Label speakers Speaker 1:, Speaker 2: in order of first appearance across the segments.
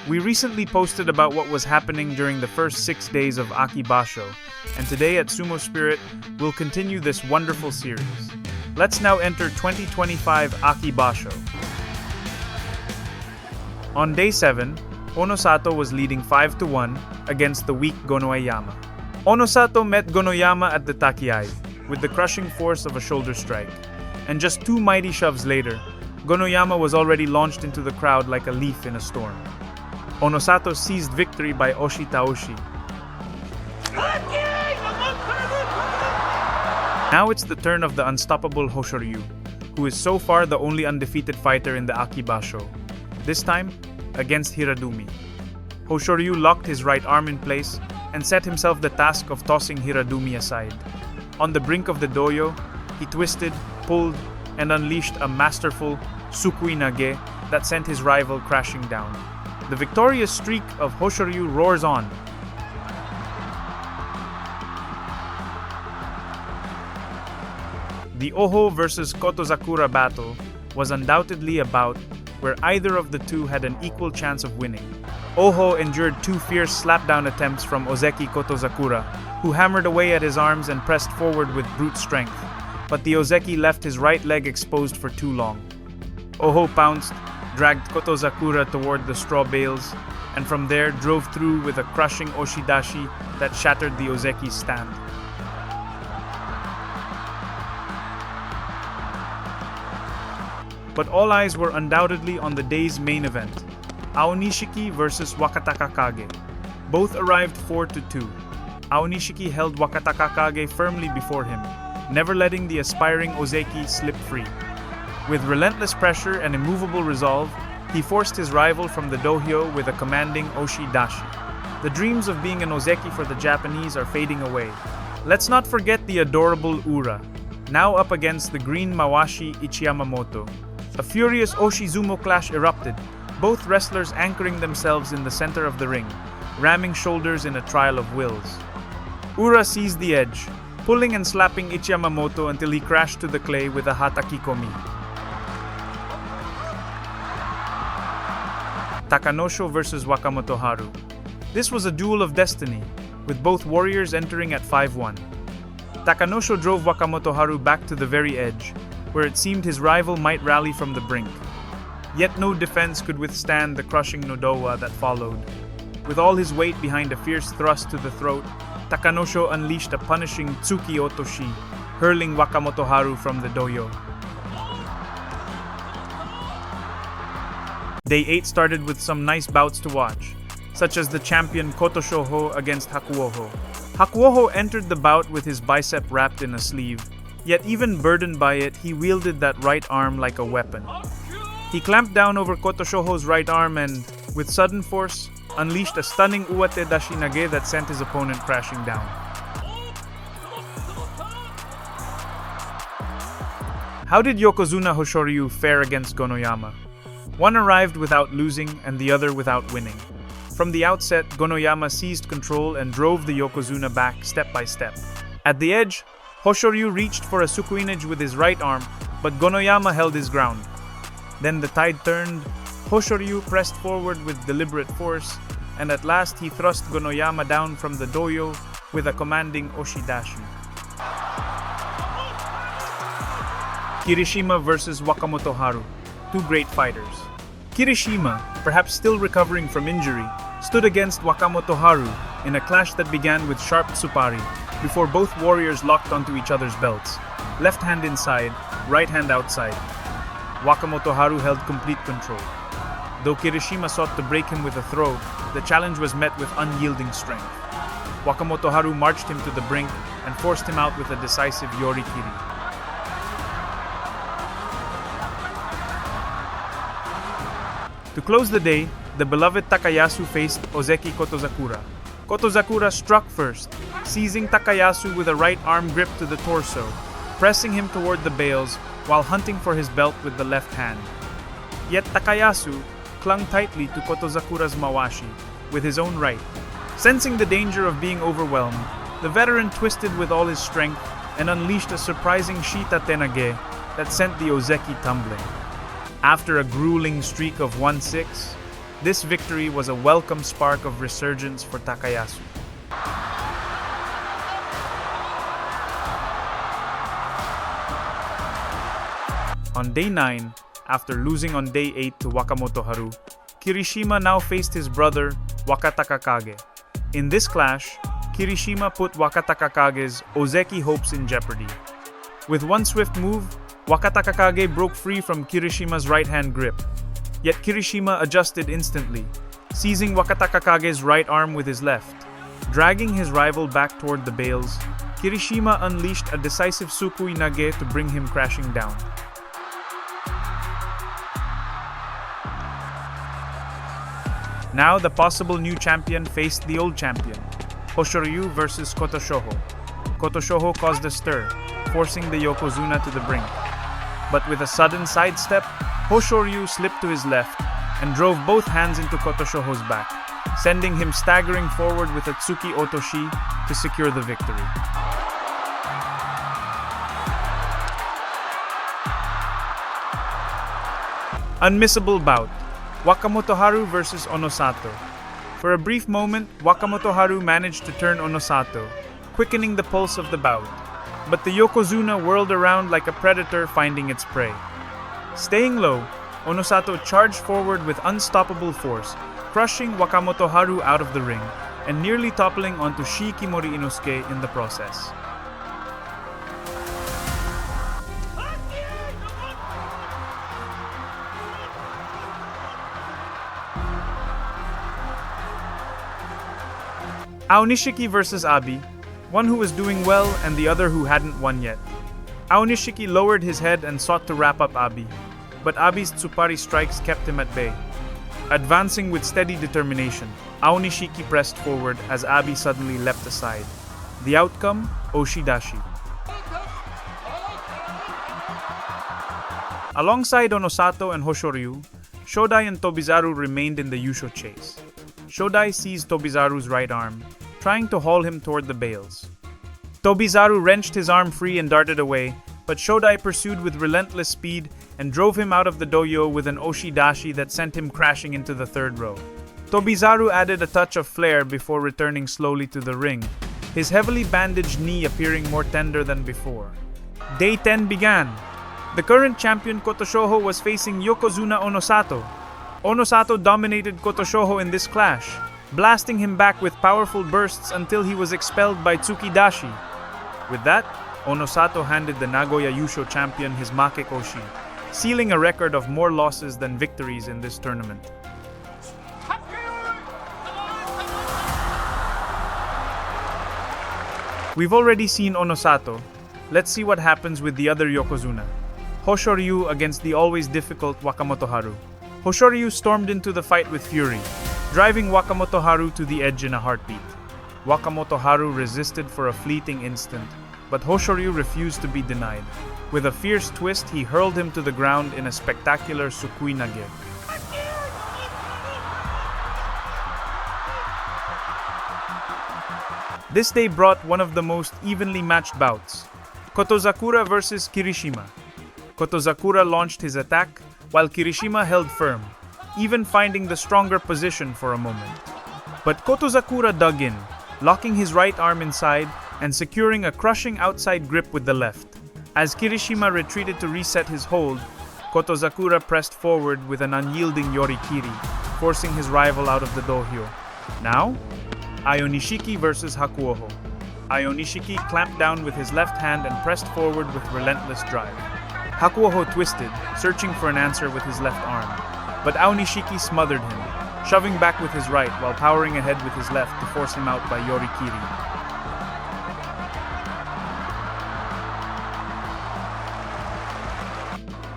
Speaker 1: We recently posted about what was happening during the first 6 days of Aki Basho, and today at SumoSpirit, we'll continue this wonderful series. Let's now enter 2025 Aki Basho. On day 7, Onosato was leading 5-1 against the weak Gonoyama. Onosato met Gonoyama at the takiai, with the crushing force of a shoulder strike, and just 2 mighty shoves later, Gonoyama was already launched into the crowd like a leaf in a storm. Onosato seized victory by Oshi Taoshi. Now it's the turn of the unstoppable Hoshoryu, who is so far the only undefeated fighter in the Aki Basho. This time, against Hiradumi. Hoshoryu locked his right arm in place and set himself the task of tossing Hiradumi aside. On the brink of the dohyo, he twisted, pulled, and unleashed a masterful Sukui Nage that sent his rival crashing down. The victorious streak of Hoshoryu roars on. The Oho versus Kotozakura battle was undoubtedly a bout where either of the two had an equal chance of winning. Oho endured 2 fierce slapdown attempts from Ozeki Kotozakura, who hammered away at his arms and pressed forward with brute strength, but the Ozeki left his right leg exposed for too long. Oho pounced, dragged Kotozakura toward the straw bales, and from there drove through with a crushing oshidashi that shattered the Ozeki's stand. But all eyes were undoubtedly on the day's main event, Aonishiki versus Wakataka Kage. Both arrived 4-2. Aonishiki held Wakataka Kage firmly before him, never letting the aspiring Ozeki slip free. With relentless pressure and immovable resolve, he forced his rival from the dohyo with a commanding oshidashi. The dreams of being an Ozeki for the Japanese are fading away. Let's not forget the adorable Ura, now up against the green Mawashi Ichiyamamoto. A furious Oshizumo clash erupted, both wrestlers anchoring themselves in the center of the ring, ramming shoulders in a trial of wills. Ura seized the edge, pulling and slapping Ichiyamamoto until he crashed to the clay with a hatakikomi. Takanosho versus Wakamoto Haru. This was a duel of destiny, with both warriors entering at 5-1. Takanosho drove Wakamoto Haru back to the very edge, where it seemed his rival might rally from the brink. Yet no defense could withstand the crushing Nodowa that followed. With all his weight behind a fierce thrust to the throat, Takanosho unleashed a punishing Tsuki Otoshi, hurling Wakamoto Haru from the dohyo. Day 8 started with some nice bouts to watch, such as the champion Kotoshoho against Hakuoho. Hakuoho entered the bout with his bicep wrapped in a sleeve, yet even burdened by it, he wielded that right arm like a weapon. He clamped down over Kotoshoho's right arm and, with sudden force, unleashed a stunning Uwate Dashinage that sent his opponent crashing down. How did Yokozuna Hoshoryu fare against Gonoyama? One arrived without losing and the other without winning. From the outset, Gonoyama seized control and drove the Yokozuna back step by step. At the edge, Hoshoryu reached for a sukuinage with his right arm, but Gonoyama held his ground. Then the tide turned, Hoshoryu pressed forward with deliberate force, and at last he thrust Gonoyama down from the dohyo with a commanding oshidashi. Kirishima versus Wakamoto Haru. 2 great fighters. Kirishima, perhaps still recovering from injury, stood against Wakamoto Haru in a clash that began with sharp tsupari, before both warriors locked onto each other's belts. Left hand inside, right hand outside. Wakamoto Haru held complete control. Though Kirishima sought to break him with a throw, the challenge was met with unyielding strength. Wakamoto Haru marched him to the brink and forced him out with a decisive yorikiri. To close the day, the beloved Takayasu faced Ozeki Kotozakura. Kotozakura struck first, seizing Takayasu with a right arm grip to the torso, pressing him toward the bales while hunting for his belt with the left hand. Yet Takayasu clung tightly to Kotozakura's mawashi with his own right. Sensing the danger of being overwhelmed, the veteran twisted with all his strength and unleashed a surprising Shita Tenage that sent the Ozeki tumbling. After a grueling streak of 1-6, This victory was a welcome spark of resurgence for Takayasu. On day 9, after losing on day 8 to Wakamoto Haru, Kirishima now faced his brother, Wakataka Kage. In this clash, Kirishima put Wakataka Kage's Ozeki hopes in jeopardy. With one swift move, Wakataka Kage broke free from Kirishima's right-hand grip. Yet Kirishima adjusted instantly, seizing Wakataka Kage's right arm with his left. Dragging his rival back toward the bales, Kirishima unleashed a decisive Sukui Nage to bring him crashing down. Now the possible new champion faced the old champion, Hoshoryu versus Kotoshoho. Kotoshoho caused a stir, forcing the Yokozuna to the brink. But with a sudden sidestep, Hoshoryu slipped to his left and drove both hands into Kotoshoho's back, sending him staggering forward with a Tsuki Otoshi to secure the victory. Unmissable bout. Wakamoto Haru versus Onosato. For a brief moment, Wakamoto Haru managed to turn Onosato, quickening the pulse of the bout. But the Yokozuna whirled around like a predator finding its prey. Staying low, Onosato charged forward with unstoppable force, crushing Wakamoto Haru out of the ring and nearly toppling onto Shikimori Inosuke in the process. Aonishiki versus Abi, one who was doing well and the other who hadn't won yet. Aonishiki lowered his head and sought to wrap up Abi, but Abi's Tsupari strikes kept him at bay. Advancing with steady determination, Aonishiki pressed forward as Abi suddenly leapt aside. The outcome? Oshidashi. Alongside Onosato and Hoshoryu, Shodai and Tobizaru remained in the Yusho chase. Shodai seized Tobizaru's right arm, trying to haul him toward the bales. Tobizaru wrenched his arm free and darted away, but Shodai pursued with relentless speed and drove him out of the dohyo with an oshidashi that sent him crashing into the third row. Tobizaru added a touch of flair before returning slowly to the ring, his heavily bandaged knee appearing more tender than before. Day 10 began. The current champion Kotoshoho was facing Yokozuna Onosato. Onosato dominated Kotoshoho in this clash, blasting him back with powerful bursts until he was expelled by Tsukidashi. With that, Onosato handed the Nagoya Yusho champion his Makekoshi, sealing a record of more losses than victories in this tournament. We've already seen Onosato. Let's see what happens with the other Yokozuna. Hoshoryu against the always difficult Wakamoto Haru. Hoshoryu stormed into the fight with fury, driving Wakamoto Haru to the edge in a heartbeat. Wakamoto Haru resisted for a fleeting instant, but Hoshoryu refused to be denied. With a fierce twist, he hurled him to the ground in a spectacular Sukui Nage. This day brought one of the most evenly matched bouts. Kotozakura versus Kirishima. Kotozakura launched his attack, while Kirishima held firm, even finding the stronger position for a moment. But Kotozakura dug in, locking his right arm inside and securing a crushing outside grip with the left. As Kirishima retreated to reset his hold, Kotozakura pressed forward with an unyielding yorikiri, forcing his rival out of the dohyo. Now, Aonishiki versus Hakuoho. Aonishiki clamped down with his left hand and pressed forward with relentless drive. Hakuoho twisted, searching for an answer with his left arm, but Aonishiki smothered him, shoving back with his right while powering ahead with his left to force him out by yorikiri.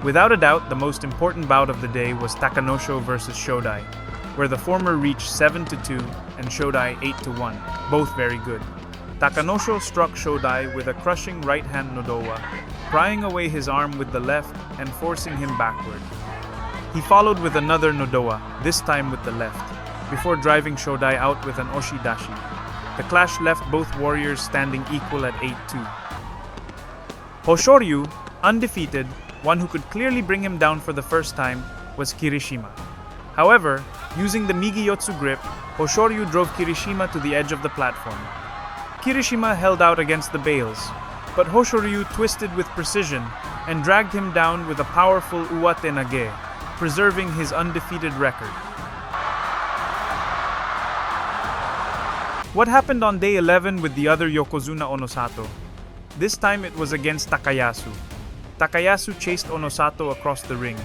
Speaker 1: Without a doubt, the most important bout of the day was Takanosho versus Shodai, where the former reached 7-2 and Shodai 8-1, both very good. Takanosho struck Shodai with a crushing right-hand nodowa, prying away his arm with the left and forcing him backward. He followed with another nodowa, this time with the left, before driving Shodai out with an oshidashi. The clash left both warriors standing equal at 8-2. Hoshoryu, undefeated, one who could clearly bring him down for the first time, was Kirishima. However, Using the Migiyotsu grip, Hoshoryu drove Kirishima to the edge of the platform. Kirishima held out against the bales, but Hoshoryu twisted with precision and dragged him down with a powerful Uwate Nage, preserving his undefeated record. What happened on day 11 with the other Yokozuna Onosato? This time it was against Takayasu. Takayasu chased Onosato across the ring,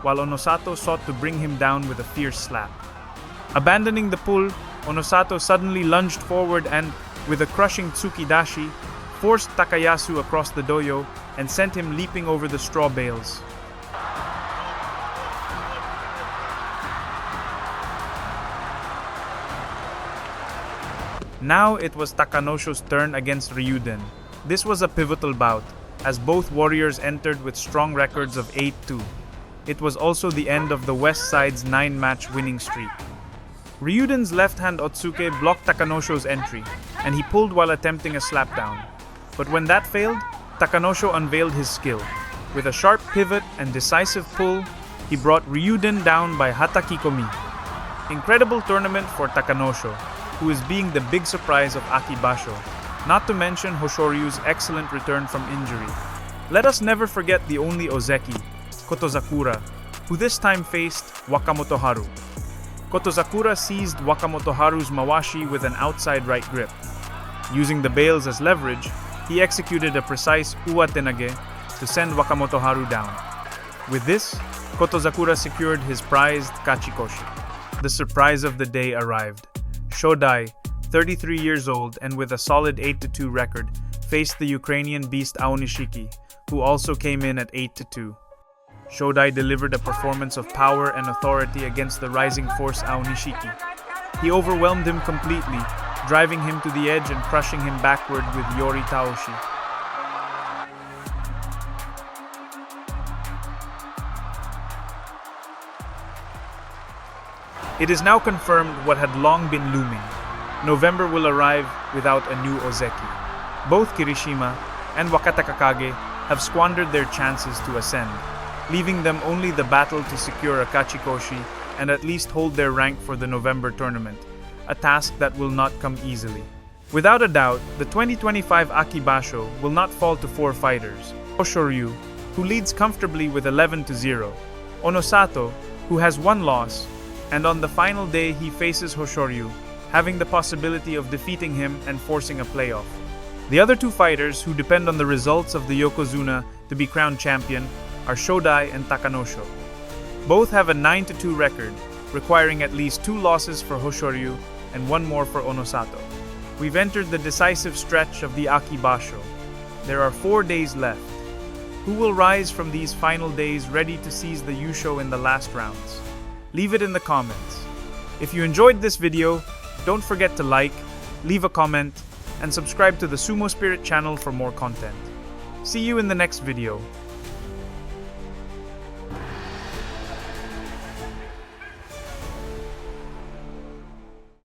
Speaker 1: while Onosato sought to bring him down with a fierce slap. Abandoning the pull, Onosato suddenly lunged forward and, with a crushing tsukidashi, forced Takayasu across the dohyo and sent him leaping over the straw bales. Now it was Takanosho's turn against Ryuden. This was a pivotal bout, as both warriors entered with strong records of 8-2. It was also the end of the West Side's 9-match winning streak. Ryuden's left-hand Otsuke blocked Takanosho's entry, and he pulled while attempting a slapdown. But when that failed, Takanosho unveiled his skill. With a sharp pivot and decisive pull, he brought Ryuden down by hatakikomi. Incredible tournament for Takanosho, who is being the big surprise of Aki Basho, not to mention Hoshoryu's excellent return from injury. Let us never forget the only Ozeki, Kotozakura, who this time faced Wakamotoharu. Kotozakura seized Wakamotoharu's mawashi with an outside right grip. Using the bales as leverage, he executed a precise uwatenage to send Wakamotoharu down. With this, Kotozakura secured his prized kachikoshi. The surprise of the day arrived. Shodai, 33 years old and with a solid 8-2 record, faced the Ukrainian beast Aonishiki, who also came in at 8-2. Shodai delivered a performance of power and authority against the rising force Aonishiki. He overwhelmed him completely, driving him to the edge and crushing him backward with Yori Taoshi. It is now confirmed what had long been looming. November will arrive without a new Ozeki. Both Kirishima and Wakatakakage have squandered their chances to ascend, leaving them only the battle to secure a kachikoshi and at least hold their rank for the November tournament, a task that will not come easily. Without a doubt, the 2025 Aki Basho will not fall to 4 fighters: Hoshoryu, who leads comfortably with 11-0, Onosato, who has 1 loss, and on the final day he faces Hoshoryu, having the possibility of defeating him and forcing a playoff. The other 2 fighters who depend on the results of the Yokozuna to be crowned champion are Shodai and Takanosho. Both have a 9-2 record, requiring at least 2 losses for Hoshoryu and 1 more for Onosato. We've entered the decisive stretch of the Aki Basho. There are 4 days left. Who will rise from these final days ready to seize the Yusho in the last rounds? Leave it in the comments. If you enjoyed this video, don't forget to like, leave a comment, and subscribe to the SumoSpirit channel for more content. See you in the next video.